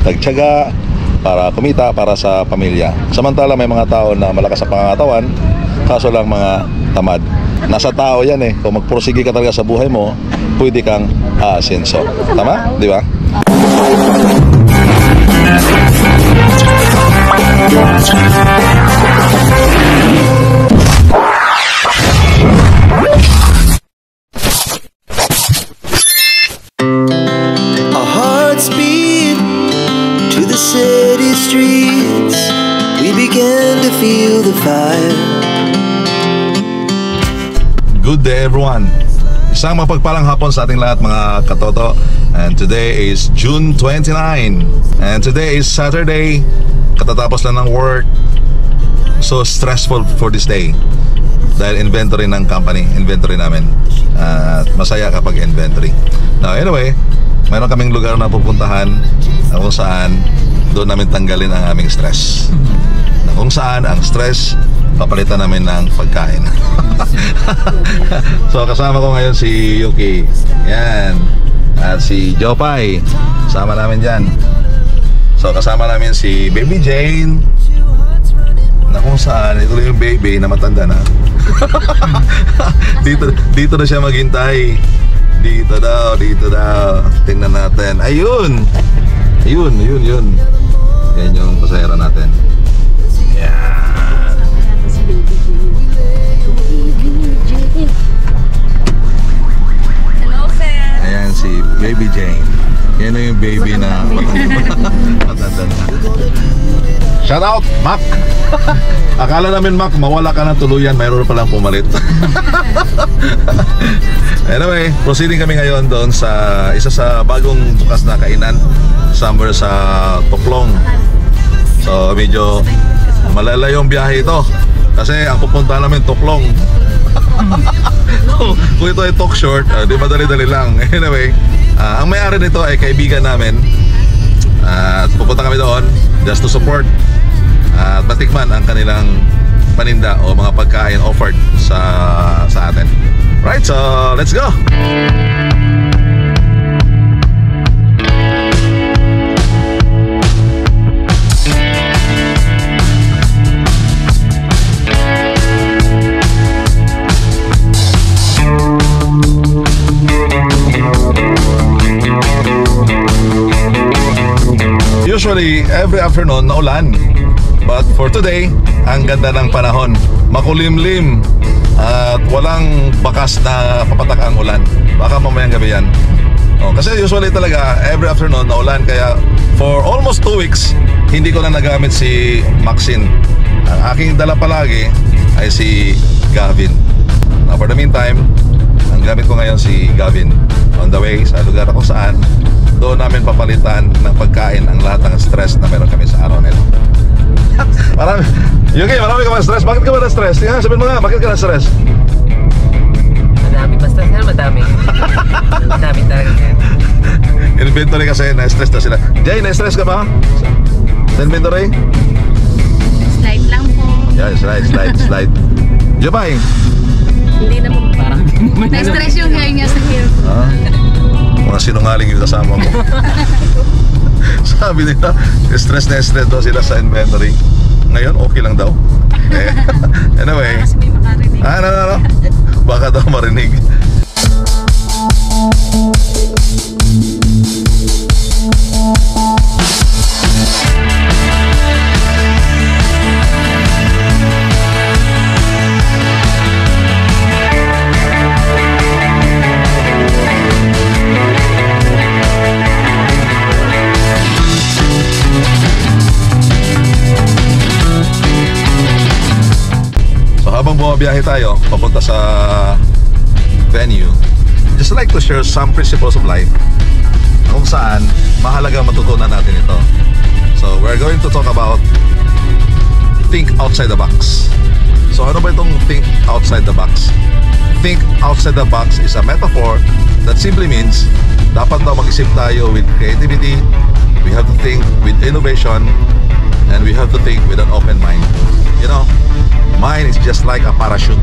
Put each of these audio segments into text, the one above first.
nagtiyaga para kumita para sa pamilya. Samantala may mga tao na malakas sa pangangatawan, kaso lang mga tamad. Nasa tao yan eh. Kung magpursige ka talaga sa buhay mo, pwede kang aasenso. Tama? Di ba? Our hearts beat to the city streets. We began to feel the fire. Good day everyone. Isang mapagpalang hapon sa ating lahat mga katoto. And today is June 29. And today is Saturday. Katatapos lang ng work. So stressful for this day. Dahil inventory ng company, inventory namin. At masaya kapag inventory. Now anyway, mayroon kaming lugar na pupuntahan na kung saan doon namin tanggalin ang aming stress. Na kung saan ang stress papalitan namin ng pagkain. So kasama ko ngayon si Yuki. Yan. At si Jopay. Kasama namin dyan. So kasama namin si Baby Jane. Na kung saan ito yung baby na matanda na. dito na siya maghintay. Dito daw. Tingnan natin. Ayun. Yun. Yan yung pasahero natin. Yan. Hello, sir. Ayan si Baby Jane. Yan na yung baby na matanda na. Shout out, Mac! Akala namin, Mac, mawala ka ng tuluyan, mayroon palang pumalit. Anyway, proceeding kami ngayon doon sa isa sa bagong bukas na kainan somewhere sa Toklong. So medyo malalayo yung biyahe ito kasi ang pupunta namin Toklong. Kung ito ay talk short, di madali-dali lang. Anyway, ang may-ari nito ay kaibigan namin. At pupunta kami doon just to support at matikman ang kanilang paninda o mga pagkain offered sa atin. Right, so let's go! Usually, every afternoon naulan. But for today, ang ganda ng panahon. Makulimlim at walang bakas na papatak ang ulan. Baka mamayang gabi yan. Kasi usually talaga, every afternoon naulan. Kaya for almost 2 weeks, hindi ko na nagamit si Maxine. Ang aking dala palagi ay si Gavin. Now for the meantime, ang gamit ko ngayon si Gavin. On the way sa lugar kung saan doon namin papalitan ng pagkain ang lahat ng stress na meron kami sa araw nito. Marami ka ba stress? Bakit ka ba na-stress? Sabihin mo nga, bakit ka na-stress? Madami ba stress? Madami. Madami talaga yan. Inventory kasi, na-stress na sila. Jay, na-stress ka ba? Sa inventory? Slide lang po. Yeah, slide. Jopay? Hindi na po. Parang na-stress yung guy niya sa hair. Mga sinungaling yung kasama mo. Sabi nila, stress daw sila sa inventory. Ngayon, okay lang daw. Anyway. Kasi may makarinig. No. Baka daw marinig. Habang bumabiyahe tayo papunta sa venue, just like to share some principles of life kung saan mahalaga matutunan natin ito. So we're going to talk about think outside the box. So ano ba itong think outside the box? Think outside the box is a metaphor that simply means dapat daw mag-isip tayo with creativity, we have to think with innovation, and we have to think with an open mind. You know, mind is just like a parachute.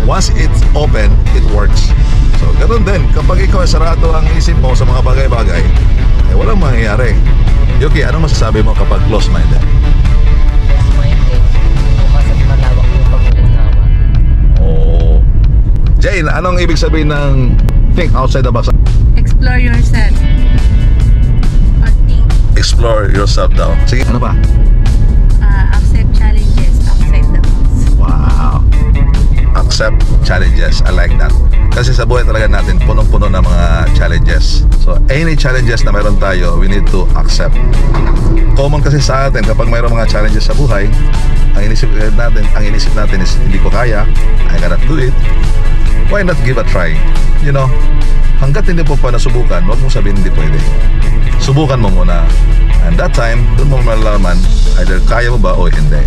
Once it's open, it works. So, ganun din. Kapag ikaw sarado ang isip mo sa mga bagay-bagay, wala anong masasabi mo kapag close-minded? Close-minded. Bukas at malawak yung pag-uunawa. Oh. Jane, anong ibig sabihin ng think outside the box? Explore yourself. Or think. Explore yourself daw. Sige, ano pa? Accept challenges outside the box. Wow. Accept challenges. I like that. Kasi sa buhay talaga natin, punong-puno ng mga challenges. So, any challenges na meron tayo, we need to accept. Common kasi sa atin, kapag mayroong mga challenges sa buhay, ang inisip natin is, hindi ko kaya, I cannot do it. Why not give a try? You know, hanggat hindi po pa nasubukan, huwag mong sabihin hindi pwede. Subukan mo muna. And that time, doon mo malalaman, either kaya mo ba o hindi.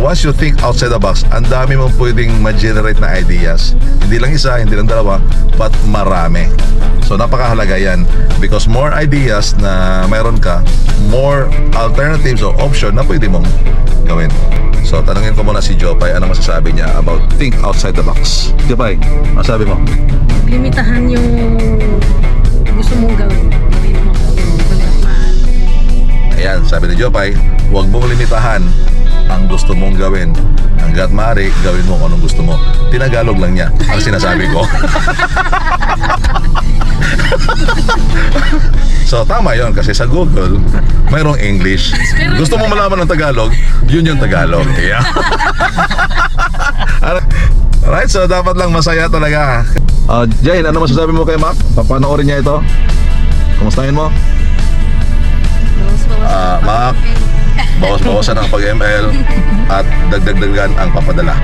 Once you think outside the box, ang dami mong pwedeng ma-generate na ideas. Hindi lang isa, hindi lang dalawa, but marami. So napakahalaga yan because more ideas na mayroon ka, more alternatives o option na pwede mong gawin. So tanungin ko muna si Jopay, ano masasabi niya about think outside the box. Jopay, ano sabi mo? Limitahan yung gusto mong gawin. Gawin mo yung pagkakmaan. Ayan, sabi ni Jopay, huwag mong limitahan ang gusto mong gawin. Hanggat maaari, gawin mo kung anong gusto mo. Tinagalog lang niya ang sinasabi ko. So tama yon kasi sa Google mayroong English. Gusto mo malaman ng Tagalog, yun yung Tagalog. Yeah. Alright, so dapat lang masaya talaga. Jane, ano masasabi mo kay Mac? Papanoorin niya ito? Kumustahin mo? Mac, bawas-bawasan ang pag-ML at dagdag-dagdagan ang papadala.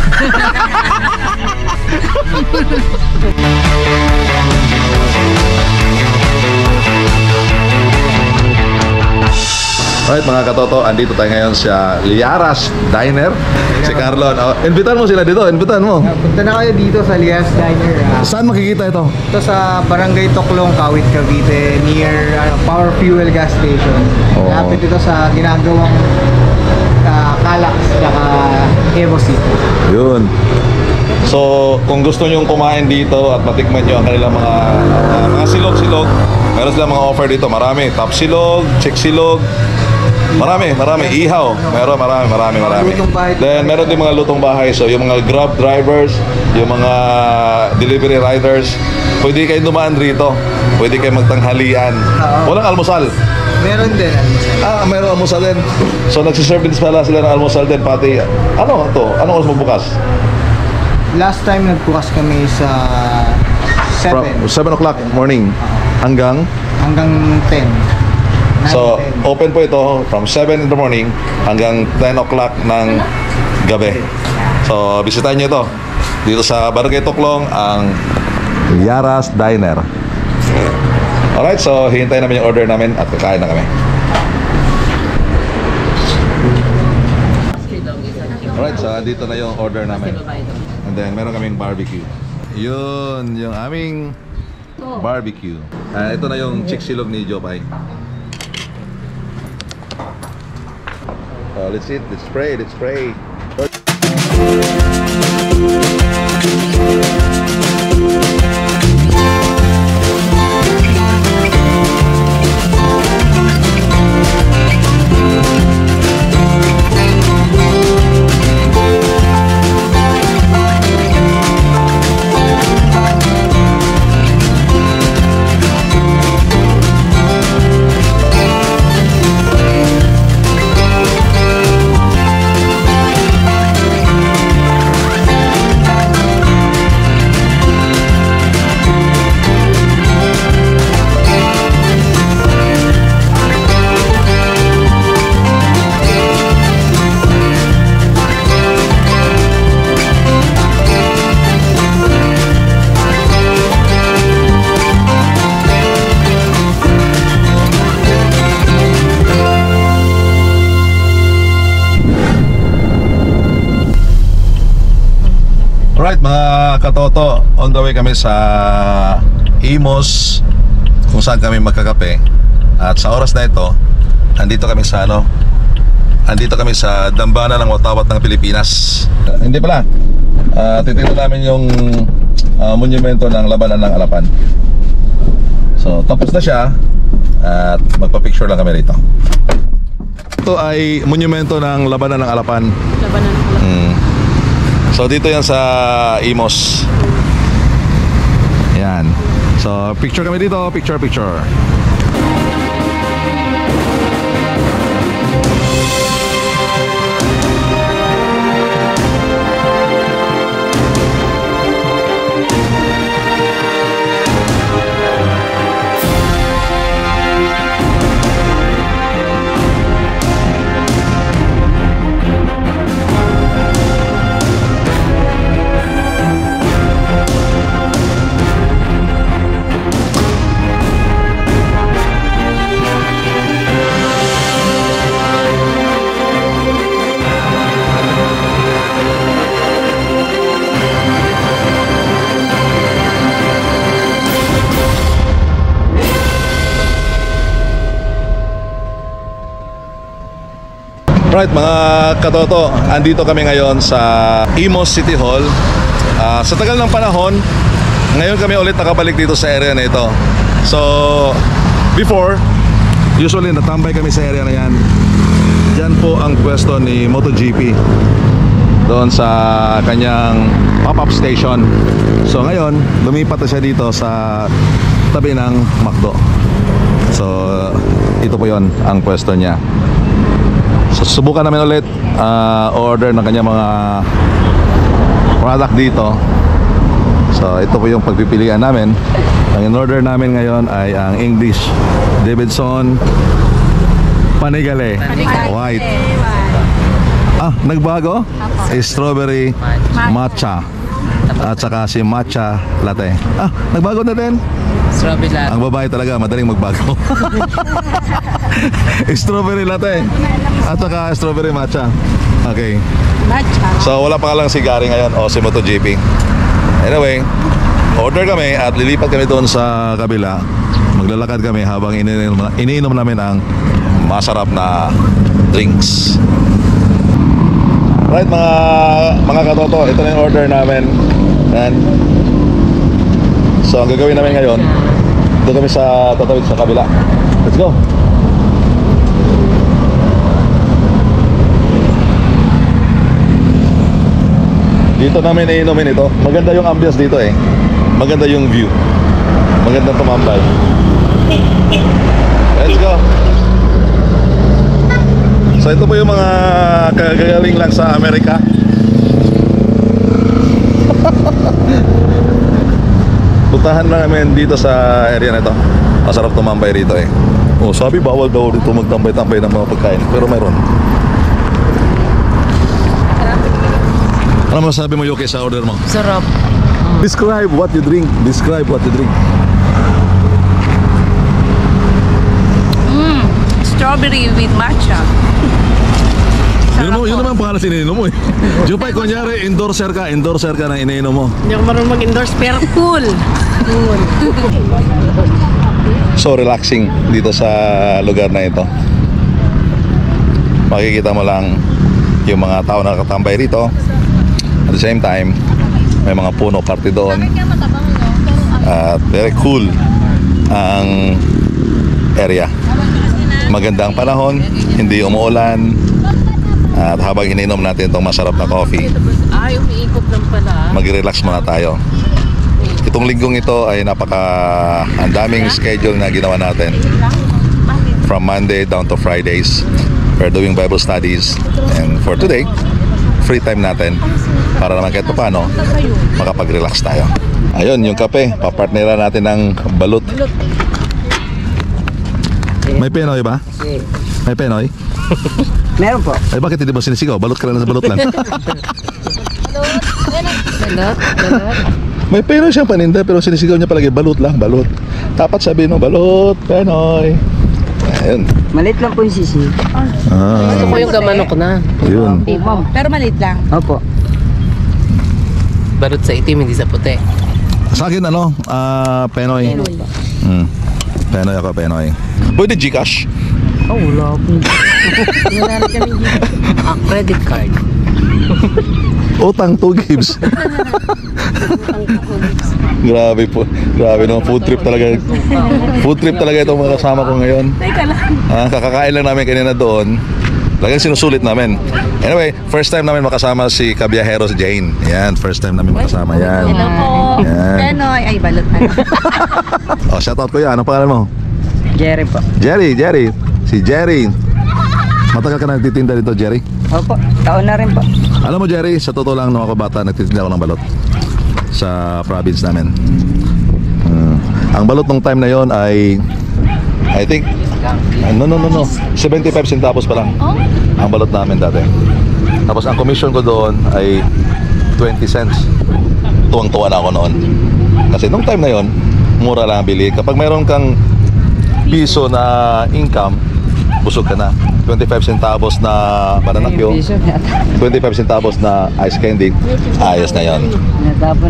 Alright mga katoto, andito tayo ngayon sa Liaras Diner. Si Carlon, invitan mo sila dito, invitan mo. Punta na kayo dito sa Lias Diner. Saan makikita ito? Ito sa Barangay Toklong, Kawit, Cavite, near Power Fuel Gas Station. Oo. Lapit ito sa ginagawang Calax at Evo City. Yun. So, kung gusto nyong kumain dito at matikman nyo ang kanilang mga silog-silog, meron silang mga offer dito. Marami. Top silog, chick silog. Marami. Ihaw. Marami. Lutong bahay. Then, meron din mga lutong bahay. So, yung mga Grab drivers, yung mga delivery riders, pwede kayo dumaan rito. Pwede kayo magtanghalian. Walang almusal. Meron din. Meron almusal din. So, nagsiserve din pala sila ng almusal din. Pati, ano to? Anong oras mo bukas? Last time nagbukas kami sa 7 7 o'clock morning hanggang 10. so 9, 10. open po ito from 7 in the morning hanggang 10 o'clock ng gabi. So bisitahin nyo ito dito sa Barangay Toklong, ang Liaras Diner. Alright, so hintayin namin yung order namin at kakain na kami. Alright, so dito na yung order namin. And then meron kaming barbecue. Yun, yung aming barbecue. Ito na yung chick silog ni Jopay. Let's eat, let's pray. Alright mga katoto, on the way kami sa Imos kung saan kami magkakape. At sa oras na ito, andito kami sa dambana ng watawat ng Pilipinas. Hindi pala, titignan namin yung monumento ng labanan ng Alapan. So tapos na siya at magpa-picture lang kami rito. ito ay monumento ng labanan ng Alapan. Labanan ng Alapan. So dito yan sa Imos. Yan. So picture kami dito, picture. Right mga katoto, andito kami ngayon sa Imos City Hall. Sa tagal ng panahon, ngayon kami ulit nakabalik dito sa area na ito. So, before, usually natambay kami sa area na yan. Diyan po ang pwesto ni MotoGP, doon sa kanyang pop-up station. So ngayon, lumipat na siya dito sa tabi ng McDo. So, ito po yon ang pwesto niya. So, subukan namin ulit order ng kanya mga product dito. So ito po yung pagpipilian namin. Ang in-order namin ngayon ay ang English Davidson Panigale White. Nagbago? Strawberry matcha at saka si matcha latte. Nagbago na din. Strawberry latte. Ang babae talaga madaling magbago. Strawberry latte at saka strawberry matcha. Okay. So wala pa lang si Gary ngayon o si MotoGP. Anyway, order kami at lilipat kami doon sa kabila. Maglalakad kami habang iniinom namin ang masarap na drinks. Right mga katoto, ito na yung order namin. And so ang gagawin namin ngayon, doon kami sa tatawid sa kabila. Let's go. Dito namin iinumin ito. Maganda yung ambience dito eh. Maganda yung view. Magandang tumambay. Let's go. So ito po yung mga kagagaling lang sa Amerika. Puntahan na namin dito sa area na ito. Masarap tumambay rito eh. Sabi bawal daw dito magtambay-tambay ng mga pagkain. Pero mayroon. Ano masabi mo, Yuki, sa order mo? Sarap. Describe what you drink. Describe what you drink. Strawberry with matcha. Yun naman ang pangalan sinininom mo eh. Jupay, kunyari, endorser ka na iniinom mo. Hindi ako marunong mag-endorse pero cool. So relaxing dito sa lugar na ito. Makikita mo lang yung mga tao na nakatambay rito. At the same time, may mga puno party doon. At very cool ang area. Maganda ang panahon, hindi umuulan. At habang ininom natin itong masarap na coffee, Umiikot lang pala. mag-relax muna tayo. Itong linggong ito ay ang daming schedule na ginawa natin. From Monday down to Fridays, we're doing Bible studies. And for today, free time natin para naman kahit paano makapag-relax tayo. Ayun, yung kape, papartneran natin ng balut. May penoy ba? May penoy? Meron po. Ay bakit hindi mo sinisigaw? Balot ka lang sa balot lang. Balot. May penoy siyang paninda pero sinisigaw niya palagi balot lang, balot. Dapat sabihin mo, balot, penoy. Ayun. Malit lang po yung sisi. Gusto ko yung gamanok na. Yun. Pero maliit lang. Opo. Balot sa itim, hindi sa puti. Sa akin penoy. Penoy ako, penoy. Pwede Gcash? Wala po. Wala na kami dito. Credit card. Utang 2 gives. Grabe po. Grabe no, food trip talaga. Food trip talaga itong mga kasama ko ngayon. Teka lang. Kakakain lang namin kanina doon. Laging sinusulit namin. Anyway, first time namin makasama si kabiyahero si Jane. Yan, first time namin makasama yan. Hello po. Yan. Ano, ay balot na. Oh, shoutout ko yan. Anong pangalan mo? Jerry po. Jerry. Si Jerry. Matagal ka na nagtitinda dito, Jerry? Opo, taon na rin po. Alam mo, Jerry, sa totoo lang nung ako bata, nagtitinda ako ng balot sa province namin. Ang balot nung time na yon ay I think no 75 centavos pa lang ang balot namin dati. Tapos ang commission ko doon ay 20 cents. Tuwang-tuwa na ako noon. Kasi nung time na yon, mura lang ang bili. Kapag mayroon kang piso na income, busog ka na. 25 centavos na banana Q, 25 centavos na ice candy, ayos na yon.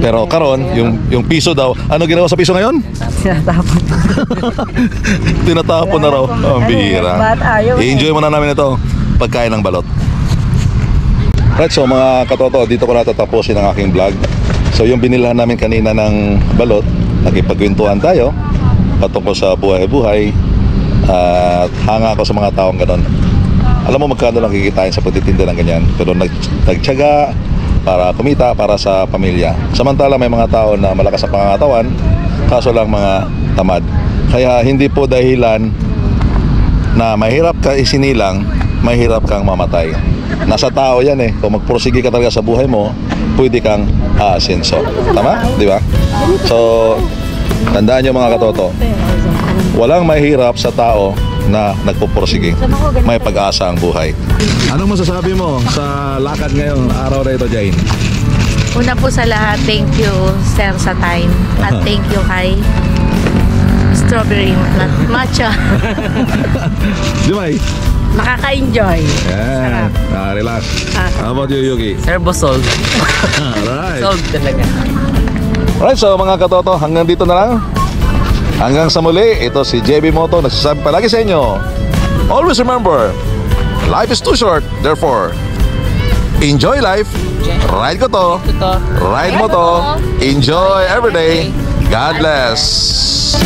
Pero karon, yung piso daw, ano ginawa sa piso ngayon? Sinatapon. Tinatapon na raw. Ang bihira. I-enjoy muna namin ito, pagkain ng balot. Right, so mga katoto, dito ko natatapusin ang aking vlog. So yung binilhan namin kanina ng balot, nakipagkwentuhan tayo patungkol sa buhay-buhay. At hanga ako sa mga taong ganon. Alam mo magkano lang kikitain sa pagtitinda ng ganyan, pero nagtiyaga para kumita para sa pamilya. Samantala may mga tao na malakas sa pangangatawan, kaso lang mga tamad. Kaya hindi po dahilan na mahirap ka isinilang, mahirap kang mamatay. Nasa tao yan eh. Kung magpursige ka talaga sa buhay mo, pwede kang aasenso. Tama? Di ba? So, tandaan nyo mga katoto, walang mahirap sa tao na nagpupursige. May pag-asa ang buhay. Anong masasabi mo sa lakad ngayong araw na ito, Jane? Una po sa lahat, thank you, sir, sa time. At thank you kay Strawberry Matcha. Di ba? Makaka-enjoy. Yeah. Relax. How about you, Yuki? Sir, busog. Alright. Busog talaga. Alright, so mga katoto, hanggang dito na lang. Hanggang sa muli, ito si JB Moto nagsasabi palagi sa inyo, always remember, life is too short, therefore, enjoy life, ride ko to, ride mo to, enjoy every day, God bless.